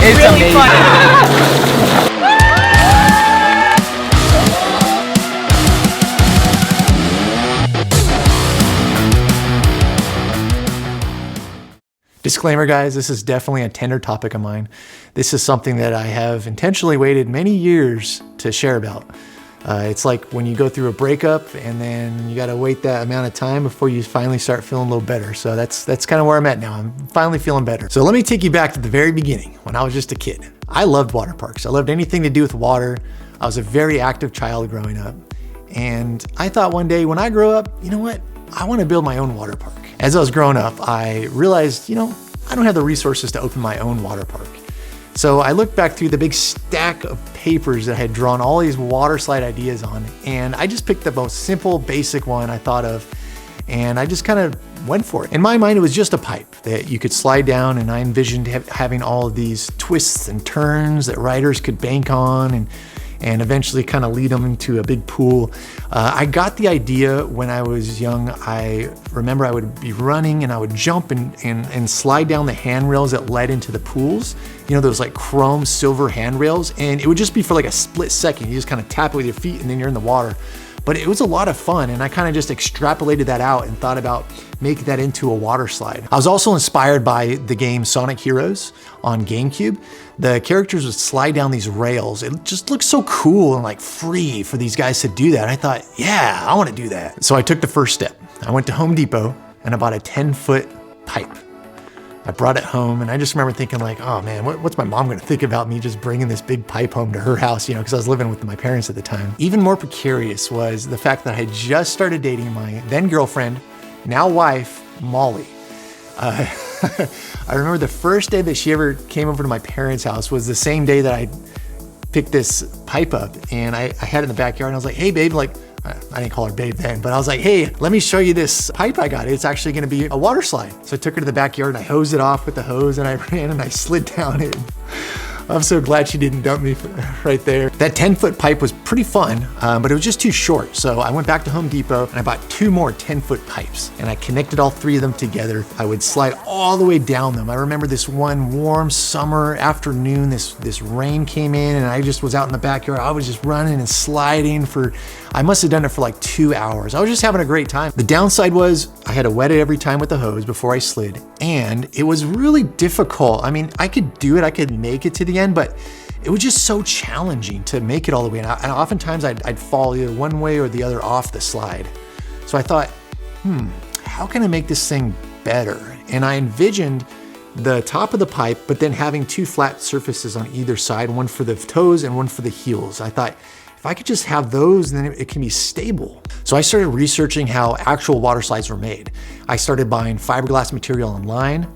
It's really amazing. fun. Disclaimer, guys, this is definitely a tender topic of mine. This is something that I have intentionally waited many years to share about. It's like when you go through a breakup and then you got to wait that amount of time before you finally start feeling a little better. So that's kind of where I'm at now. I'm finally feeling better. So let me take you back to the very beginning when I was just a kid. I loved water parks. I loved anything to do with water. I was a very active child growing up. And I thought one day when I grow up, you know what? I want to build my own water park. As I was growing up, I realized, I don't have the resources to open my own water park. So I looked back through the big stack of papers that I had drawn all these water slide ideas on, and I just picked the most simple, basic one I thought of, and I just kind of went for it. In my mind, it was just a pipe that you could slide down, and I envisioned having all of these twists and turns that riders could bank on and eventually kind of lead them into a big pool. I got the idea when I was young. I remember I would be running and I would jump and slide down the handrails that led into the pools. Those like chrome silver handrails, and it would just be for like a split second. You just kind of tap it with your feet and then you're in the water. But it was a lot of fun, and I kind of just extrapolated that out and thought about making that into a water slide. I was also inspired by the game Sonic Heroes on GameCube. The characters would slide down these rails. It just looked so cool and like free for these guys to do that. I thought, yeah, I want to do that. So I took the first step. I went to Home Depot and I bought a 10-foot pipe. I brought it home, and I just remember thinking like, oh man, what's my mom gonna think about me just bringing this big pipe home to her house, because I was living with my parents at the time. Even more precarious was the fact that I had just started dating my then girlfriend, now wife, Molly. I remember the first day that she ever came over to my parents' house was the same day that I picked this pipe up, and I had it in the backyard, and I was like, hey babe, I didn't call her babe then, but I was like, hey, let me show you this pipe I got. It's actually gonna be a water slide. So I took her to the backyard and I hosed it off with the hose, and I ran and I slid down it. I'm so glad she didn't dump me right there. That 10-foot pipe was pretty fun, but it was just too short. So I went back to Home Depot and I bought 2 more 10-foot pipes, and I connected all 3 of them together. I would slide all the way down them. I remember this one warm summer afternoon, this rain came in, and I just was out in the backyard. I was just running and sliding I must have done it for like 2 hours. I was just having a great time. The downside was I had to wet it every time with the hose before I slid, and it was really difficult. I mean, I could do it, I could make it to the end, but it was just so challenging to make it all the way. And oftentimes I'd fall either one way or the other off the slide. So I thought, how can I make this thing better? And I envisioned the top of the pipe, but then having 2 flat surfaces on either side, one for the toes and one for the heels. I thought, if I could just have those, then it can be stable. So I started researching how actual water slides were made. I started buying fiberglass material online,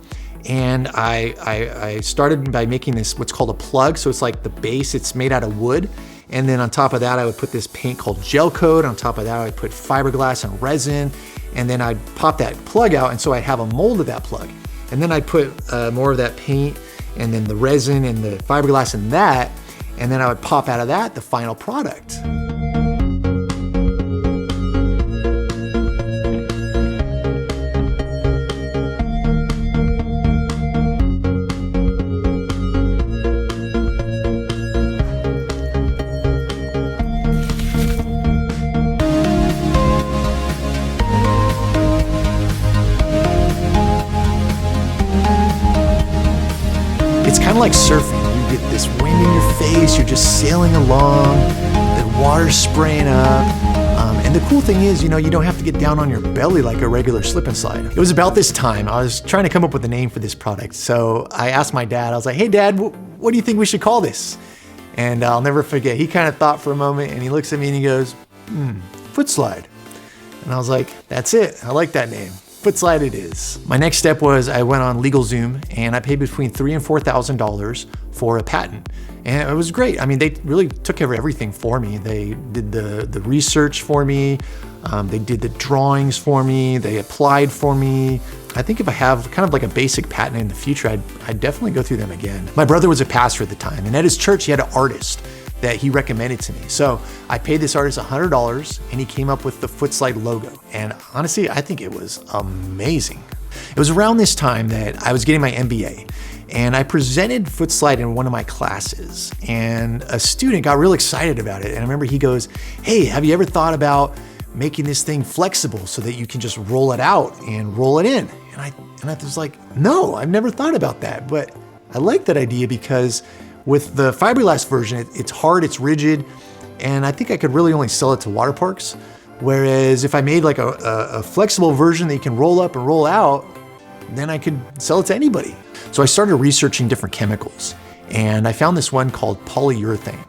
and I started by making this, what's called a plug. So it's like the base, it's made out of wood. And then on top of that, I would put this paint called gel coat. On top of that, I'd put fiberglass and resin, and then I'd pop that plug out. And so I'd have a mold of that plug. And then I'd put more of that paint and then the resin and the fiberglass in that. And then I would pop out of that the final product. It's kind of like surfing. You get this wind in your face, you're just sailing along, the water's spraying up. And the cool thing is, you don't have to get down on your belly like a regular slip and slide. It was about this time, I was trying to come up with a name for this product. So I asked my dad, I was like, hey dad, what do you think we should call this? And I'll never forget, he kind of thought for a moment and he looks at me and he goes, Footslide. And I was like, that's it, I like that name. Footslide it is. My next step was I went on LegalZoom and I paid between $3,000 and $4,000 for a patent. And it was great. I mean, they really took care of everything for me. They did the research for me. They did the drawings for me. They applied for me. I think if I have kind of like a basic patent in the future, I'd definitely go through them again. My brother was a pastor at the time, and at his church, he had an artist that he recommended to me. So I paid this artist $100 and he came up with the Footslide logo. And honestly, I think it was amazing. It was around this time that I was getting my MBA. And I presented Footslide in one of my classes, and a student got real excited about it. And I remember he goes, "Hey, have you ever thought about making this thing flexible so that you can just roll it out and roll it in?" And I was like, "No, I've never thought about that." But I like that idea because with the fiberglass version, it's hard, it's rigid, and I think I could really only sell it to water parks. Whereas if I made like a flexible version that you can roll up and roll out, then I could sell it to anybody. So I started researching different chemicals, and I found this one called polyurethane.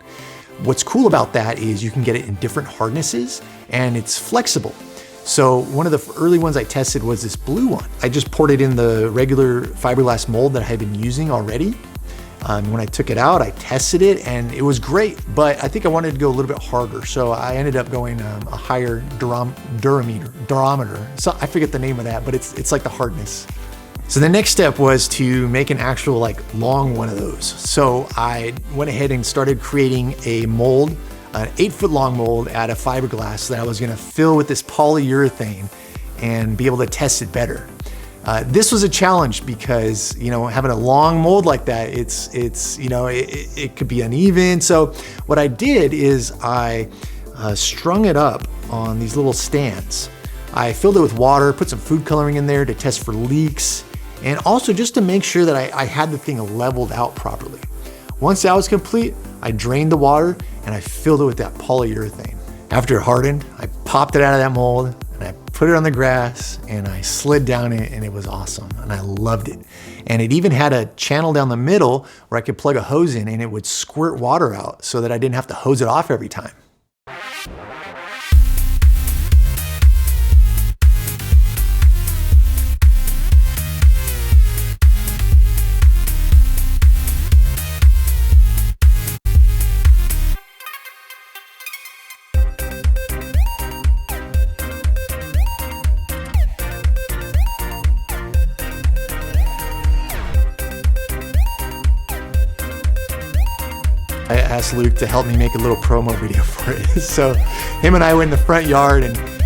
What's cool about that is you can get it in different hardnesses, and it's flexible. So one of the early ones I tested was this blue one. I just poured it in the regular fiberglass mold that I had been using already. When I took it out, I tested it and it was great, but I think I wanted to go a little bit harder. So I ended up going a higher durometer. So I forget the name of that, but it's like the hardness. So the next step was to make an actual like long one of those. So I went ahead and started creating a mold, an 8-foot long mold out of fiberglass that I was gonna fill with this polyurethane and be able to test it better. This was a challenge because, you know, having a long mold like that, it could be uneven. So what I did is I strung it up on these little stands. I filled it with water, put some food coloring in there to test for leaks, and also just to make sure that I had the thing leveled out properly. Once that was complete, I drained the water and I filled it with that polyurethane. After it hardened, I popped it out of that mold and I put it on the grass and I slid down it, and it was awesome and I loved it. And it even had a channel down the middle where I could plug a hose in and it would squirt water out so that I didn't have to hose it off every time. I asked Luke to help me make a little promo video for it. So him and I went in the front yard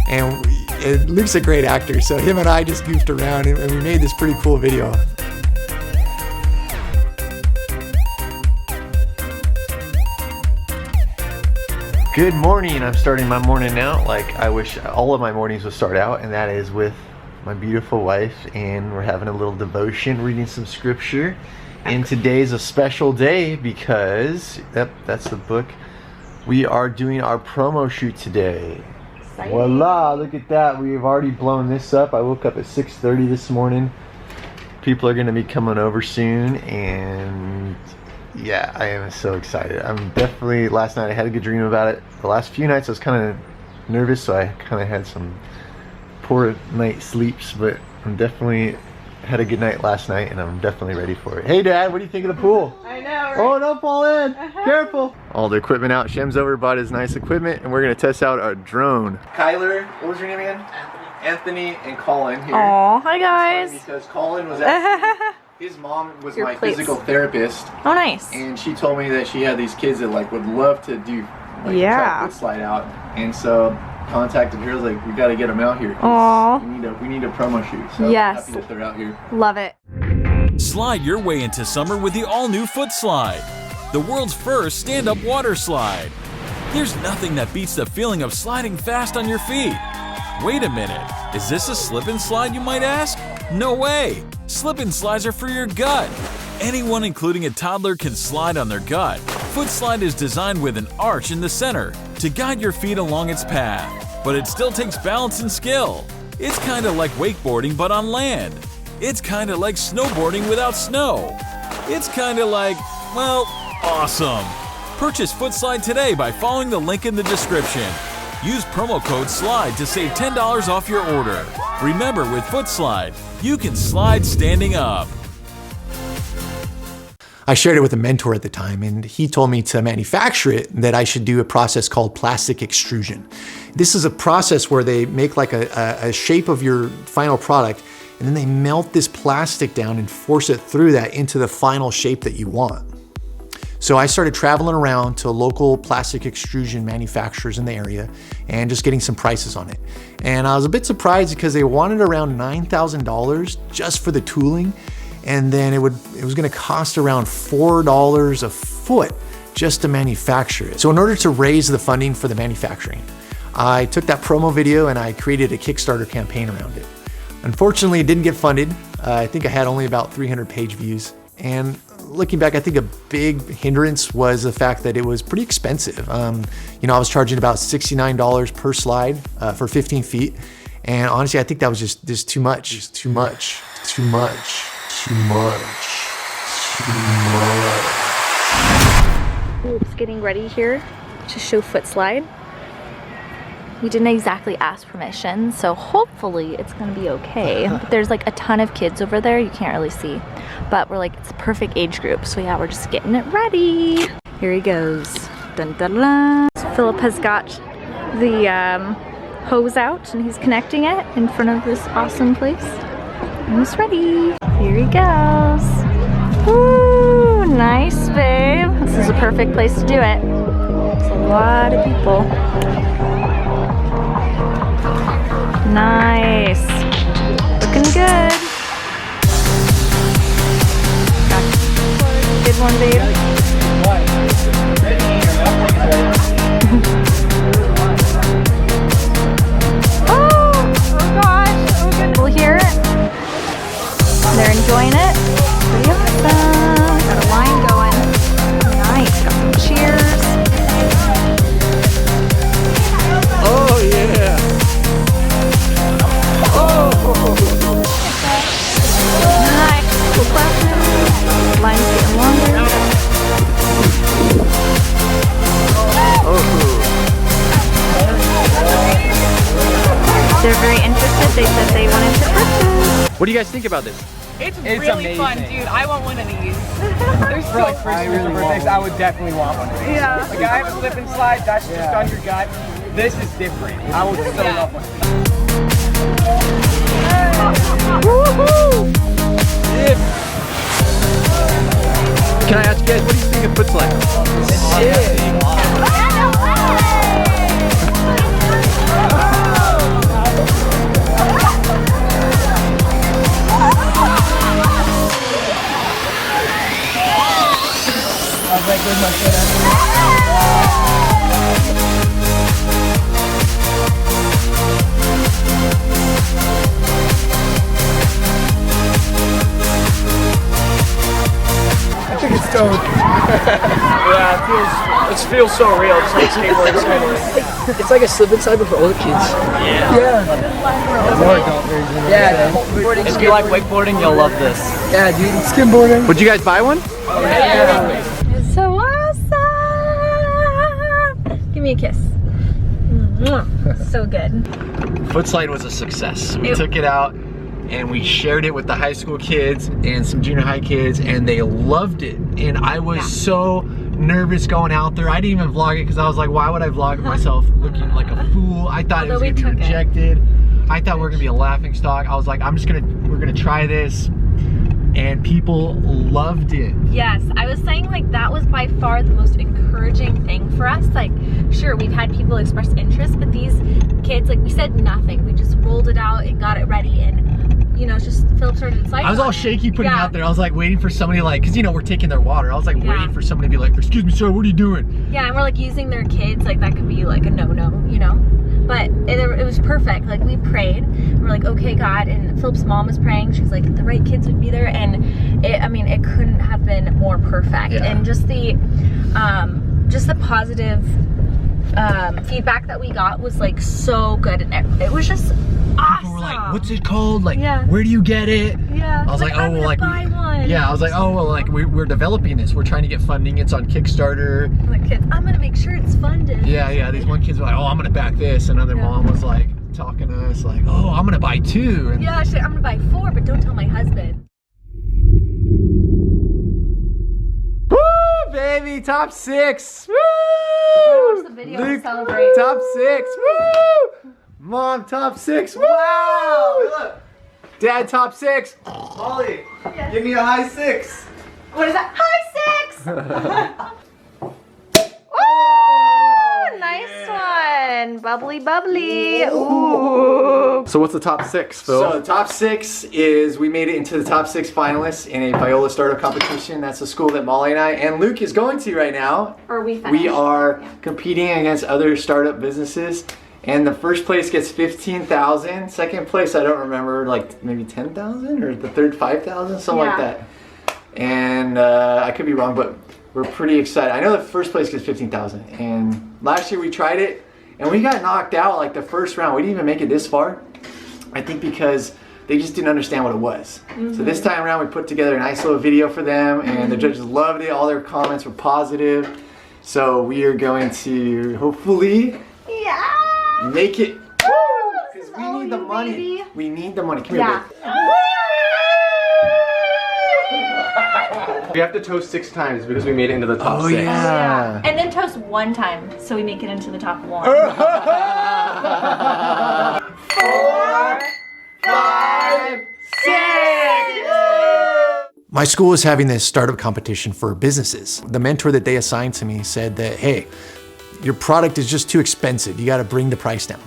and Luke's a great actor. So him and I just goofed around and we made this pretty cool video. Good morning. I'm starting my morning out like I wish all of my mornings would start out, and that is with my beautiful wife, and we're having a little devotion, reading some scripture. And today's a special day because, yep, that's the book. We are doing our promo shoot today. Exciting. Voila, look at that. We've already blown this up. I woke up at 6:30 this morning. People are gonna be coming over soon, and yeah, I am so excited. Last night I had a good dream about it. The last few nights I was kind of nervous, so I kind of had some poor night sleeps, but I'm definitely had a good night last night, and I'm definitely ready for it. Hey Dad, what do you think of the pool? I know, right? Oh, don't fall in. Careful. All the equipment out. Shem's over, bought his nice equipment, and we're gonna test out our drone. Kyler, what was your name again? Anthony and Colin here. Aw, hi guys. Because Colin was actually, his mom was my physical therapist. Oh, nice. And she told me that she had these kids that like would love to do try Footslide out, and so contacted her, like, we got to get them out here. We need a promo shoot. So yes. Happy that they're out here. Love it. Slide your way into summer with the all-new Footslide, the world's first stand-up water slide. There's nothing that beats the feeling of sliding fast on your feet. Wait a minute, is this a slip and slide, you might ask? No way! Slip and slides are for your gut. Anyone, including a toddler, can slide on their gut. Footslide is designed with an arch in the center to guide your feet along its path, but it still takes balance and skill. It's kinda like wakeboarding but on land. It's kinda like snowboarding without snow. It's kinda like, well, awesome. Purchase Footslide today by following the link in the description. Use promo code SLIDE to save $10 off your order. Remember, with Footslide, you can slide standing up. I shared it with a mentor at the time, and he told me to manufacture it, that I should do a process called plastic extrusion. This is a process where they make like a shape of your final product, and then they melt this plastic down and force it through that into the final shape that you want. So I started traveling around to local plastic extrusion manufacturers in the area and just getting some prices on it. And I was a bit surprised because they wanted around $9,000 just for the tooling. and then it was going to cost around $4 a foot just to manufacture it. So in order to raise the funding for the manufacturing, I took that promo video and I created a Kickstarter campaign around it. Unfortunately, it didn't get funded. I think I had only about 300 page views. And looking back, I think a big hindrance was the fact that it was pretty expensive. You know, I was charging about $69 per slide for 15 feet. And honestly, I think that was just too much. Just too much. Too much. Too much. Too much. Oops, getting ready here to show Footslide. We didn't exactly ask permission, so hopefully it's gonna be okay. But there's like a ton of kids over there, you can't really see. But we're like, it's a perfect age group, so yeah, we're just getting it ready. Here he goes. Dun, dun, dun. So Philip has got the hose out and he's connecting it in front of this awesome place. And he's ready. Here he goes. Woo, nice, babe. This is a perfect place to do it. There's a lot of people. Nice. Looking good. Good one, babe. Oh gosh. Oh, good. We'll hear it. They're enjoying it. Pretty awesome. Got a line going. Nice. Got some cheers. Oh, yeah. Nice. Cool clapping. Line's getting longer. They're very interested. They said they wanted to purchase. What do you guys think about this? It's really amazing. Fun, dude. I want one of these. They're so Like first years of birthdays, I would definitely want one of these. Yeah. Like I have a slip and slide, that's just on your gut. This is different. I would so love one of these. Woohoo! Can I ask you guys, what do you think of Footslide? I was like, where's my foot? Yeah, it feels so real. It's like skateboarding kind of. It's like a slip and slide but for older kids. Yeah. More adult version. Yeah. If you like wakeboarding, you'll love this. Yeah, dude. Skimboarding. Would you guys buy one? Yeah. It's so awesome. Give me a kiss. So good. Footslide was a success. We took it out and we shared it with the high school kids and some junior high kids, and they loved it. And I was so nervous going out there. I didn't even vlog it because I was like, why would I vlog myself looking like a fool? I thought it was gonna be rejected. I thought we were gonna be a laughing stock. I was like, we're gonna try this. And people loved it. Yes, I was saying like that was by far the most encouraging thing for us. Like, sure, we've had people express interest, but these kids, like, we said nothing. We just rolled it out and got it ready, and you know, just Philip started sliding. I was all shaky putting it out there. I was like waiting for somebody, like, because you know we're taking their water. I was like waiting for somebody to be like, excuse me, sir, what are you doing? Yeah, and we're like using their kids, like that could be like a no-no, you know. But it was perfect. Like, we prayed. We're like, okay, God. And Philip's mom was praying. She's like, the right kids would be there. And I mean, it couldn't have been more perfect. Yeah. And just the positive feedback that we got was like so good. And it was just awesome. People were like, what's it called? Like, where do you get it? Yeah. I was like, oh, well, like, buy one. Yeah, I was like, oh, well, like, we're developing this. We're trying to get funding. It's on Kickstarter. Like, kids, I'm gonna make sure it's funded. Yeah. These one kids were like, oh, I'm gonna back this. Another mom was like talking to us like, oh, I'm gonna buy 2. And yeah, I'm gonna buy 4, but don't tell my husband. Woo, baby, top 6. Woo! Watch the video and celebrate. Top 6. Woo! Mom, top 6. Woo! Wow! Look. Dad, top 6. Molly, give me a high 6. What is that? High 6! Oh, nice one. in. Bubbly, bubbly. Ooh. So what's the top 6, Phil? So the top 6 is we made it into the top 6 finalists in a Viola startup competition. That's the school that Molly and I and Luke is going to right now. Or we finished. We are competing against other startup businesses. And the first place gets 15,000. Second place, I don't remember, like maybe 10,000, or the third 5,000, something like that. And I could be wrong, but we're pretty excited. I know the first place gets 15,000. And last year we tried it, and we got knocked out like the first round. We didn't even make it this far. I think because they just didn't understand what it was. So this time around, we put together a nice little video for them, and the judges loved it. All their comments were positive. So we are going to hopefully make it. Because we need the money. Baby. We need the money. Come here, babe. We have to toast 6 times because we made it into the top 6. Yeah. And then toast 1 time so we make it into the top 1. 4, 5, 6. My school is having this startup competition for businesses. The mentor that they assigned to me said that, hey, your product is just too expensive. You got to bring the price down.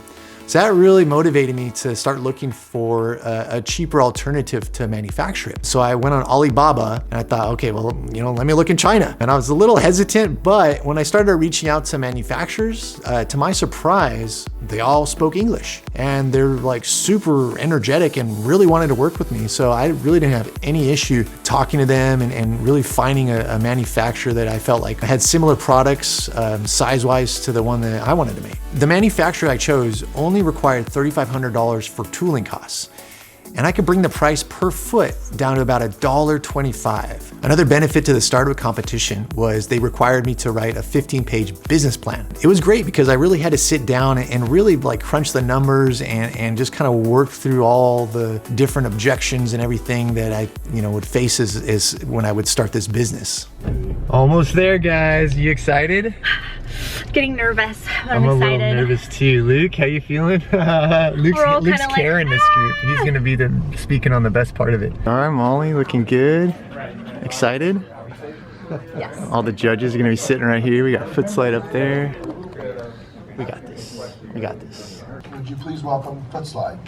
So that really motivated me to start looking for a cheaper alternative to manufacture it. So I went on Alibaba and I thought, okay, well, let me look in China. And I was a little hesitant, but when I started reaching out to manufacturers, to my surprise, they all spoke English and they're like super energetic and really wanted to work with me. So I really didn't have any issue talking to them and really finding a manufacturer that I felt like had similar products size-wise to the one that I wanted to make. The manufacturer I chose only required $3,500 for tooling costs. And I could bring the price per foot down to about $1.25. Another benefit to the startup competition was they required me to write a 15-page business plan. It was great because I really had to sit down and really like crunch the numbers and just kind of work through all the different objections and everything that I would face as when I would start this business. Almost there, guys. You excited? Getting nervous, but I'm excited. a little nervous too. Luke, how you feeling? Luke's carrying this group. He's gonna be speaking on the best part of it. All right, Molly, looking good. Excited? Yes. All the judges are gonna be sitting right here. We got Footslide up there. We got this. We got this. Would you please welcome Footslide?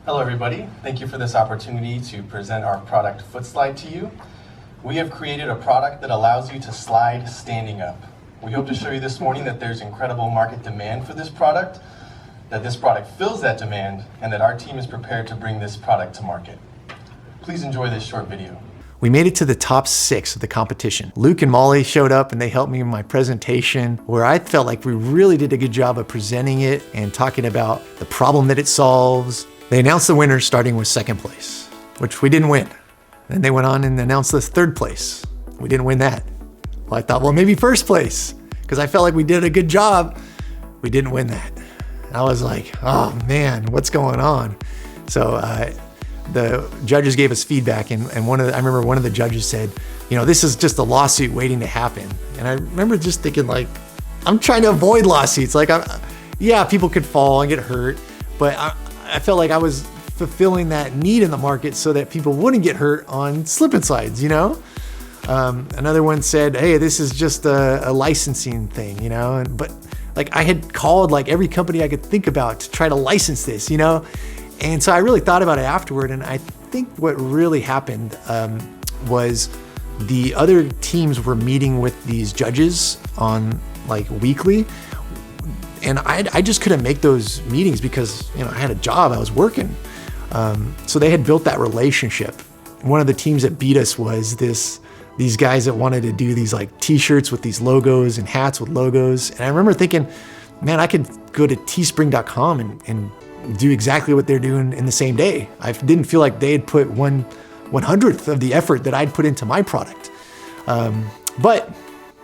Hello everybody, thank you for this opportunity to present our product Footslide to you. We have created a product that allows you to slide standing up. We hope to show you this morning that there's incredible market demand for this product, that this product fills that demand, and that our team is prepared to bring this product to market. Please enjoy this short video. We made it to the top 6 of the competition. Luke and Molly showed up and they helped me in my presentation where I felt like we really did a good job of presenting it and talking about the problem that it solves. They announced the winner starting with 2nd place, which we didn't win. Then they went on and announced the 3rd place. We didn't win that. Well, I thought, well, maybe 1st place, because I felt like we did a good job. We didn't win that. And I was like, oh man, what's going on? So the judges gave us feedback, and I remember one of the judges said, this is just a lawsuit waiting to happen. And I remember just thinking, like, I'm trying to avoid lawsuits. Like, yeah, people could fall and get hurt, but I felt like I was fulfilling that need in the market so that people wouldn't get hurt on slip and slides, Another one said, hey, this is just a licensing thing, but like I had called like every company I could think about to try to license this, And so I really thought about it afterward, and I think what really happened was the other teams were meeting with these judges on like weekly. And I just couldn't make those meetings because, I had a job, I was working. So they had built that relationship. One of the teams that beat us was these guys that wanted to do these like t-shirts with these logos and hats with logos. And I remember thinking, man, I could go to teespring.com and do exactly what they're doing in the same day. I didn't feel like they had put 1/100th of the effort that I'd put into my product. But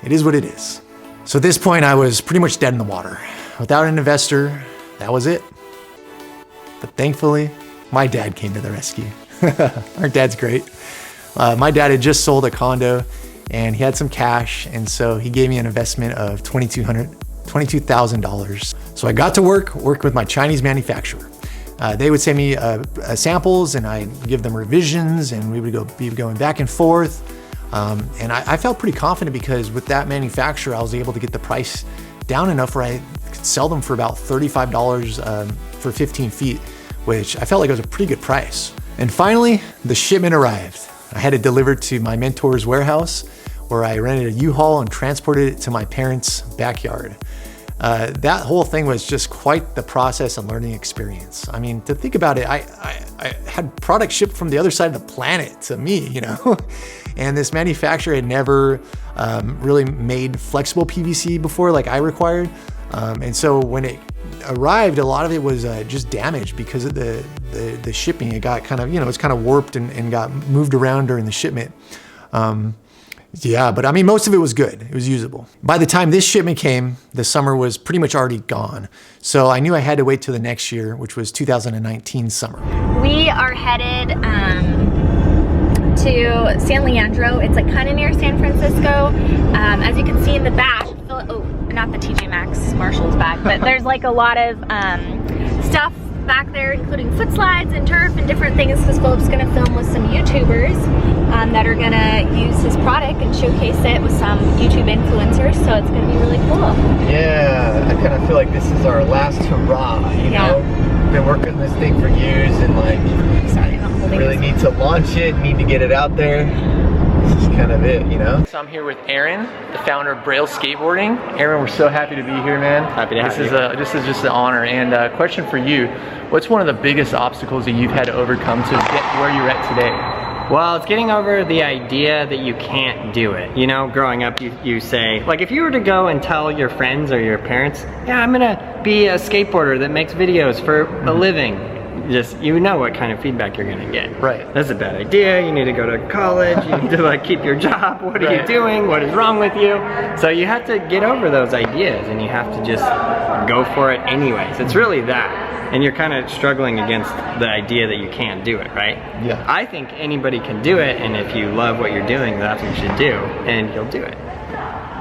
it is what it is. So at this point I was pretty much dead in the water. Without an investor, that was it. But thankfully, my dad came to the rescue. Our dad's great. My dad had just sold a condo and he had some cash, and so he gave me an investment of $22,000. So I got to work with my Chinese manufacturer. They would send me samples and I'd give them revisions, and we would be going back and forth. And I felt pretty confident because with that manufacturer, I was able to get the price down enough where I could sell them for about $35 for 15 feet, which I felt like it was a pretty good price. And finally, the shipment arrived. I had it delivered to my mentor's warehouse, where I rented a U-Haul and transported it to my parents' backyard. That whole thing was just quite the process and learning experience. I mean, to think about it, I had product shipped from the other side of the planet to me, you know? And this manufacturer had never really made flexible PVC before like I required. And so when it arrived, a lot of it was just damaged because of the shipping. It got kind of, you know, it's kind of warped and got moved around during the shipment. Yeah, but I mean, most of it was good. It was usable. By the time this shipment came, the summer was pretty much already gone. So I knew I had to wait till the next year, which was 2019 summer. We are headed to San Leandro. It's like kind of near San Francisco. As you can see in the back, oh, not the TJ Maxx Marshall's back, but there's like a lot of stuff back there, including foot slides and turf and different things, because Philip's gonna film with some YouTubers that are gonna use his product and showcase it with some YouTube influencers, so it's gonna be really cool. Yeah, I kind of feel like this is our last hurrah, you know? Been working this thing for years and like, really need to launch it, need to get it out there. This is kind of it, you know? So I'm here with Aaron, the founder of Braille Skateboarding. Aaron, we're so happy to be here, man. Happy to have you. This is just an honor. And question for you, what's one of the biggest obstacles that you've had to overcome to get where you're at today? Well, it's getting over the idea that you can't do it. You know, growing up, you say, like if you were to go and tell your friends or your parents, yeah, I'm gonna be a skateboarder that makes videos for a living, just, you know what kind of feedback you're gonna get. Right. That's a bad idea, you need to go to college, you need to like keep your job, what are you doing, what is wrong with you? So you have to get over those ideas and you have to just go for it anyways. It's really that. And you're kind of struggling against the idea that you can't do it, right? Yeah. I think anybody can do it, and if you love what you're doing, that's what you should do, and you'll do it.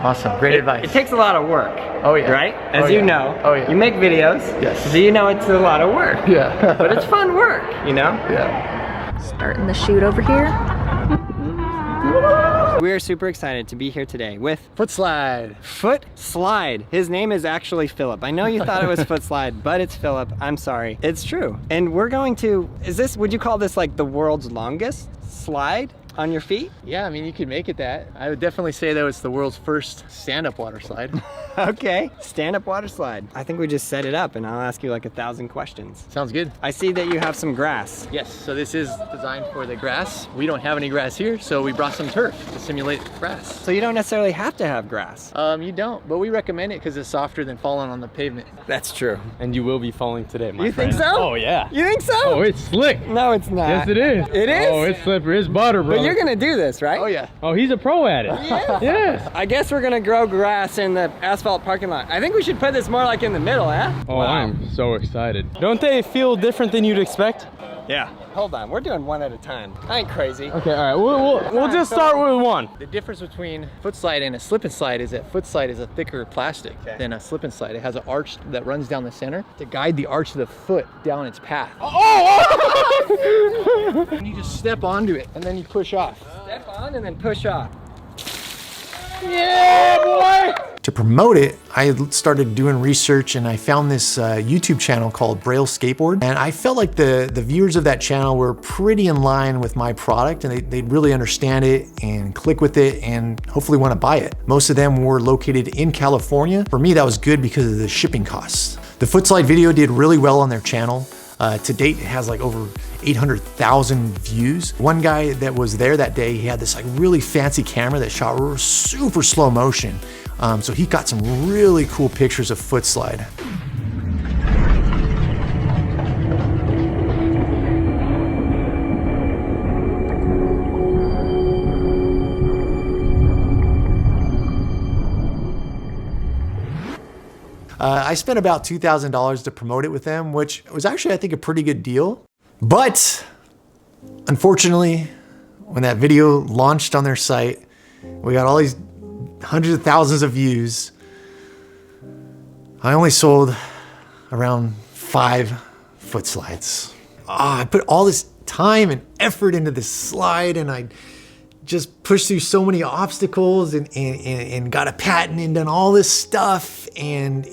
Awesome, great advice. It takes a lot of work. Oh yeah. Right? As you know. Oh yeah. You make videos. Yes. So you know it's a lot of work. Yeah. But it's fun work, you know? Yeah. Starting the shoot over here. We're super excited to be here today with Footslide. Footslide. His name is actually Philip. I know you thought it was Footslide, but it's Philip. I'm sorry. It's true. And we're going to, would you call this like the world's longest slide on your feet? Yeah, I mean, you could make it that. I would definitely say though it's the world's first stand-up water slide. Okay, stand-up water slide. I think we just set it up and I'll ask you like 1,000 questions. Sounds good. I see that you have some grass. Yes, so this is designed for the grass. We don't have any grass here, so we brought some turf to simulate grass. So you don't necessarily have to have grass. You don't, but we recommend it because it's softer than falling on the pavement. That's true. And you will be falling today, my You friend. think so? Oh yeah. You think so? Oh, it's slick. No, it's not. Yes, it is. It is? Oh, it's slippery. It's butter, bro. But you're gonna do this, right? Oh yeah. Oh, he's a pro at it. Yeah. Yes. I guess we're gonna grow grass in the asphalt parking lot. I think we should put this more like in the middle, huh? Oh, wow. I'm so excited. Don't they feel different than you'd expect? Yeah. Hold on, we're doing one at a time. I ain't crazy. Okay, all right, we'll just start with one. The difference between Footslide and a slip and slide is that Footslide is a thicker plastic than a slip and slide. It has an arch that runs down the center to guide the arch of the foot down its path. Oh! And you just step onto it and then you push off. Step on and then push off. Yeah, boy! To promote it, I started doing research and I found this YouTube channel called Braille Skateboard. And I felt like the viewers of that channel were pretty in line with my product and they'd really understand it and click with it and hopefully want to buy it. Most of them were located in California. For me, that was good because of the shipping costs. The Footslide video did really well on their channel. To date, it has like over 800,000 views. One guy that was there that day, he had this like really fancy camera that shot super slow motion. So he got some really cool pictures of Footslide. I spent about $2,000 to promote it with them, which was actually, I think, a pretty good deal. But unfortunately, when that video launched on their site, we got all these hundreds of thousands of views. I only sold around 5 Footslides. I put all this time and effort into this slide and I just pushed through so many obstacles and got a patent and done all this stuff. And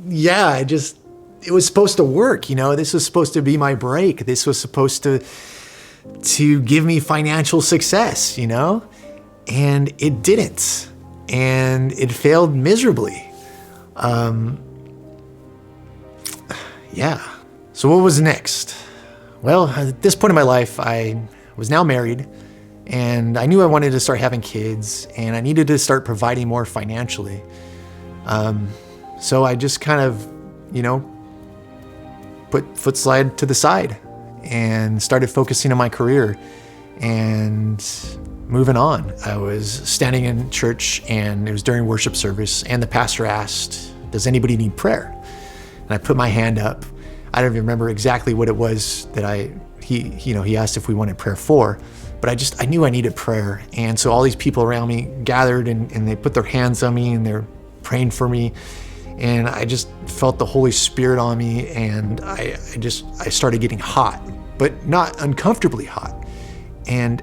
yeah, it was supposed to work, you know. This was supposed to be my break. This was supposed to give me financial success, you know, and it didn't, and it failed miserably. Yeah. So what was next? Well, at this point in my life, I was now married, and I knew I wanted to start having kids, and I needed to start providing more financially. So I just kind of, you know, put Footslide to the side and started focusing on my career and moving on. I was standing in church, and it was during worship service, and the pastor asked, "Does anybody need prayer?" And I put my hand up. I don't even remember exactly what it was that he asked if we wanted prayer for, but I knew I needed prayer. And so all these people around me gathered, and they put their hands on me, and they're praying for me. And I just felt the Holy Spirit on me, and I started getting hot, but not uncomfortably hot. And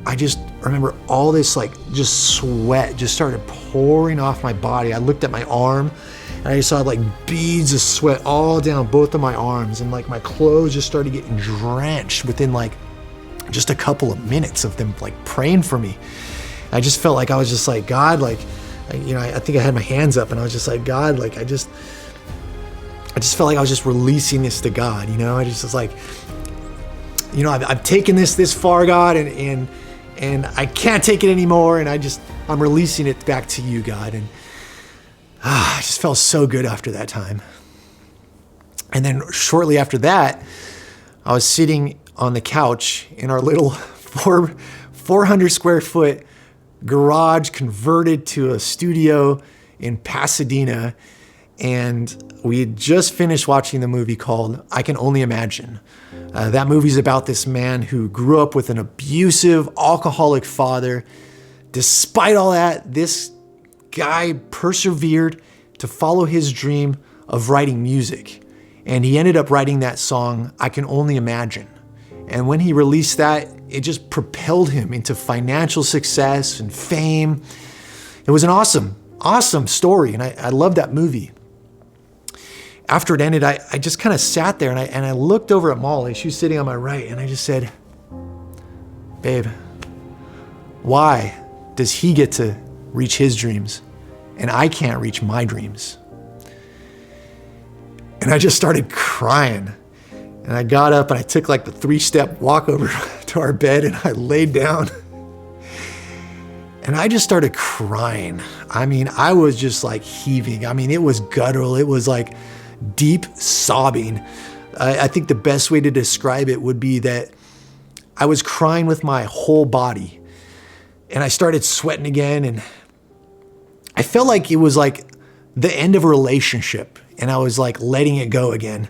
I just remember all this just sweat just started pouring off my body. I looked at my arm, and I saw beads of sweat all down both of my arms, and my clothes just started getting drenched within just a couple of minutes of them praying for me. I just felt like I was just God, I think I had my hands up, and I was just God, I just felt like I was just releasing this to God, you know. I just was I've taken this far, God, and I can't take it anymore, and I'm releasing it back to you, God. And I just felt so good after that time. And then shortly after that, I was sitting on the couch in our little 400 square foot garage converted to a studio in Pasadena. And we had just finished watching the movie called I Can Only Imagine. That movie's about this man who grew up with an abusive, alcoholic father. Despite all that, this guy persevered to follow his dream of writing music. And he ended up writing that song, I Can Only Imagine. And when he released that, it just propelled him into financial success and fame. It was an awesome story, and I love that movie. After it ended, I just kind of sat there, and I looked over at Molly. She was sitting on my right, and I just said, "Babe, why does he get to reach his dreams and I can't reach my dreams?" And I just started crying. And I got up, and I took the 3-step walk over to our bed, and I laid down. And I just started crying. I mean, I was just heaving. I mean, it was guttural. It was deep sobbing. I think the best way to describe it would be that I was crying with my whole body. And I started sweating again, and I felt like it was the end of a relationship, and I was letting it go again.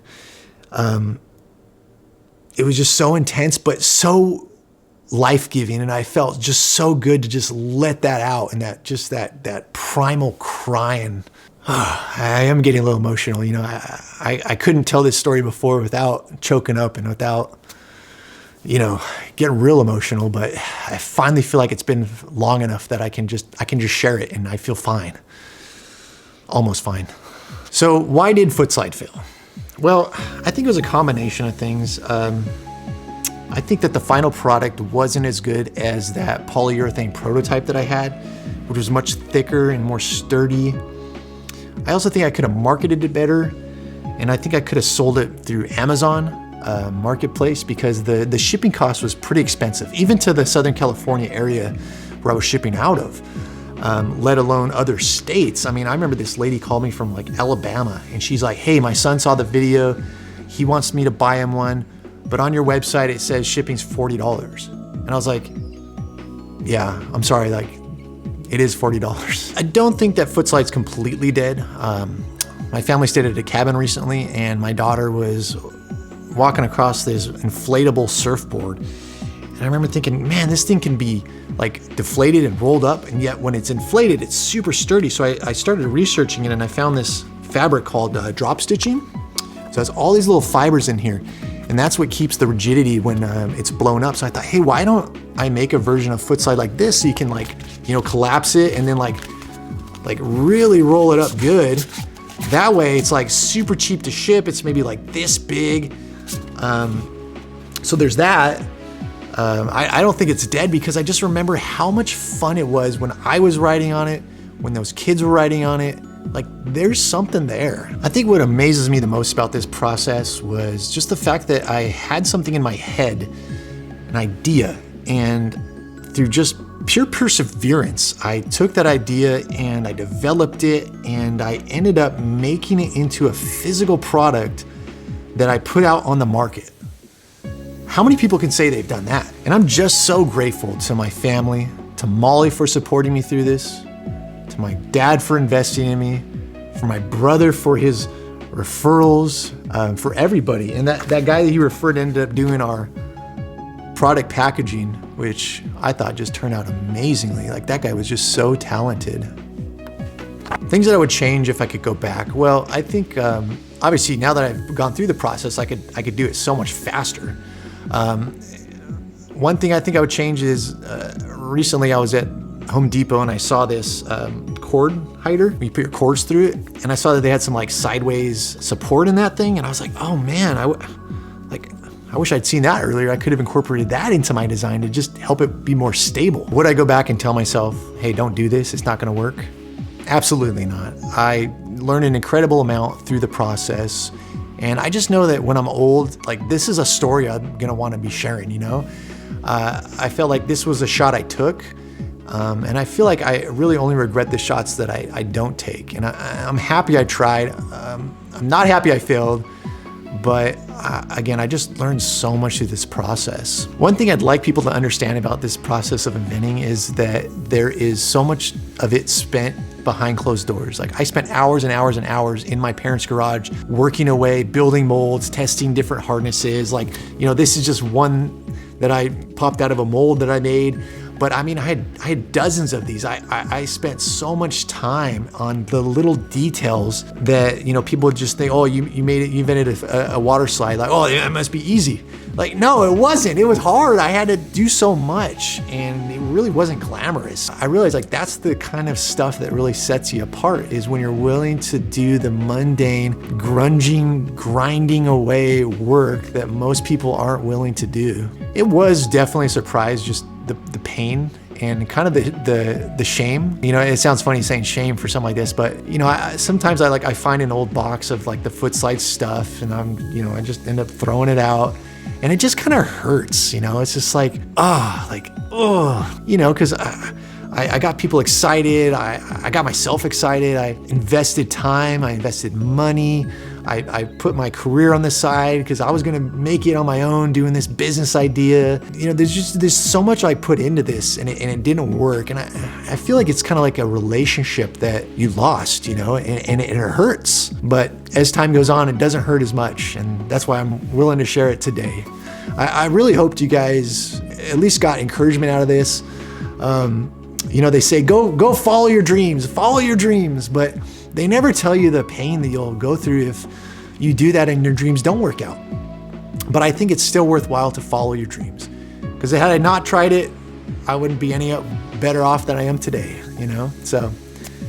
It was just so intense, but so life-giving, and I felt just so good to just let that out, and that primal crying. I am getting a little emotional, you know. I couldn't tell this story before without choking up and without, getting real emotional, but I finally feel like it's been long enough that I can just share it, and I feel fine. Almost fine. So why did Footslide fail? Well, I think it was a combination of things. I think that the final product wasn't as good as that polyurethane prototype that I had, which was much thicker and more sturdy. I also think I could have marketed it better, and I think I could have sold it through Amazon Marketplace, because the shipping cost was pretty expensive, even to the Southern California area where I was shipping out of. Let alone other states. I mean, I remember this lady called me from Alabama, and she's like, "Hey, my son saw the video. He wants me to buy him one, but on your website it says shipping's $40. And I was like, "Yeah, I'm sorry, it is $40. I don't think that Footslide's completely dead. My family stayed at a cabin recently, and my daughter was walking across this inflatable surfboard. And I remember thinking, man, this thing can be deflated and rolled up, and yet when it's inflated, it's super sturdy. So I started researching it, and I found this fabric called drop stitching. So it has all these little fibers in here, and And that's what keeps the rigidity when it's blown up. So I thought, hey, why don't I make a version of Footslide like this so you can like, you know, collapse it and then like really roll it up good. That way it's like super cheap to ship. It's maybe like this big. So there's that. I don't think it's dead because I just remember how much fun it was when I was riding on it, when those kids were riding on it. Like, there's something there. I think what amazes me the most about this process was just the fact that I had something in my head, an idea, and through just pure perseverance, I took that idea and I developed it and I ended up making it into a physical product that I put out on the market. How many people can say they've done that? And I'm just so grateful to my family, to Molly for supporting me through this, to my dad for investing in me, for my brother for his referrals, for everybody. And that guy that he referred ended up doing our product packaging, which I thought just turned out amazingly. Like, that guy was just so talented. Things that I would change if I could go back. Well, I think obviously now that I've gone through the process, I could do it so much faster. One thing I think I would change is recently I was at Home Depot and I saw this cord hider. You put your cords through it, and I saw that they had some like sideways support in that thing, and I was like, oh man, I wish I'd seen that earlier. I could have incorporated that into my design to just help it be more stable. Would I go back and tell myself, hey, don't do this, it's not gonna work? Absolutely not. I learned an incredible amount through the process, and I just know that when I'm old, like, this is a story I'm gonna wanna be sharing, you know? I felt like this was a shot I took, and I feel like I really only regret the shots that I don't take. And I'm happy I tried. I'm not happy I failed, but again, I just learned so much through this process. One thing I'd like people to understand about this process of inventing is that there is so much of it spent behind closed doors. Like, I spent hours and hours and hours in my parents' garage working away, building molds, testing different harnesses. Like, you know, this is just one that I popped out of a mold that I made. But I mean, I had dozens of these. I spent so much time on the little details that, you know, people just think, oh, you made it, you invented a water slide. Like, oh, yeah, it must be easy. Like, no, it wasn't. It was hard. I had to do so much, and it really wasn't glamorous. I realized, like, that's the kind of stuff that really sets you apart, is when you're willing to do the mundane, grinding away work that most people aren't willing to do. It was definitely a surprise, just the pain and kind of the shame. You know, it sounds funny saying shame for something like this, but you know, sometimes I find an old box of like the Footslide stuff, and I just end up throwing it out, and it just kind of hurts. You know, it's just like, you know, because I got people excited. I got myself excited. I invested time. I invested money. I put my career on the side because I was gonna make it on my own doing this business idea. You know, there's so much I put into this, and it didn't work. And I feel like it's kind of like a relationship that you lost, you know, and it hurts. But as time goes on, it doesn't hurt as much, and that's why I'm willing to share it today. I really hoped you guys at least got encouragement out of this. You know, they say, go follow your dreams, but they never tell you the pain that you'll go through if you do that and your dreams don't work out. But I think it's still worthwhile to follow your dreams, because had I not tried it, I wouldn't be any better off than I am today, you know? So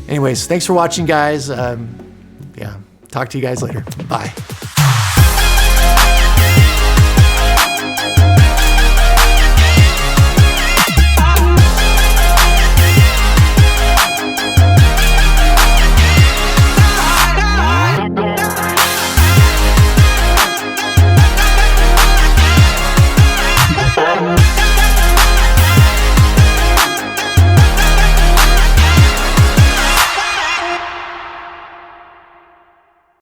anyways, thanks for watching, guys. Yeah, talk to you guys later. Bye.